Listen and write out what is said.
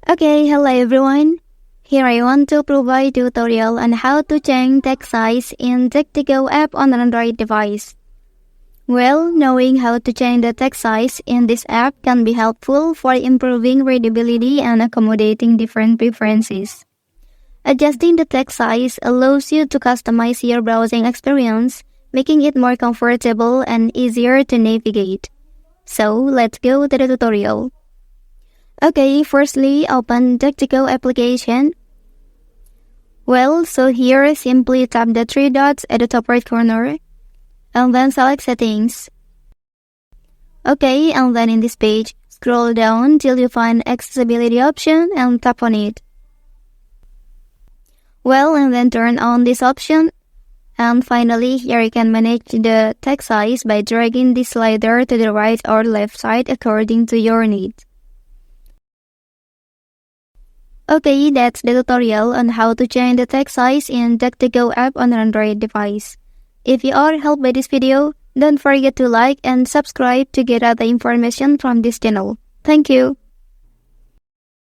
Okay, hello everyone. Here I want to provide tutorial on how to change text size in DuckDuckGo app on an Android device. Well, knowing how to change the text size in this app can be helpful for improving readability and accommodating different preferences. Adjusting the text size allows you to customize your browsing experience, making it more comfortable and easier to navigate. So, let's go to the tutorial. Okay, firstly, open DuckDuckGo application. Well, so here, simply tap the three dots at the top right corner, and then select Settings. Okay, and then in this page, scroll down till you find Accessibility option and tap on it. Well, and then turn on this option. And finally, here you can manage the text size by dragging the slider to the right or left side according to your needs. Okay, that's the tutorial on how to change the text size in DuckDuckGo app on an Android device. If you are helped by this video, don't forget to like and subscribe to get other information from this channel. Thank you.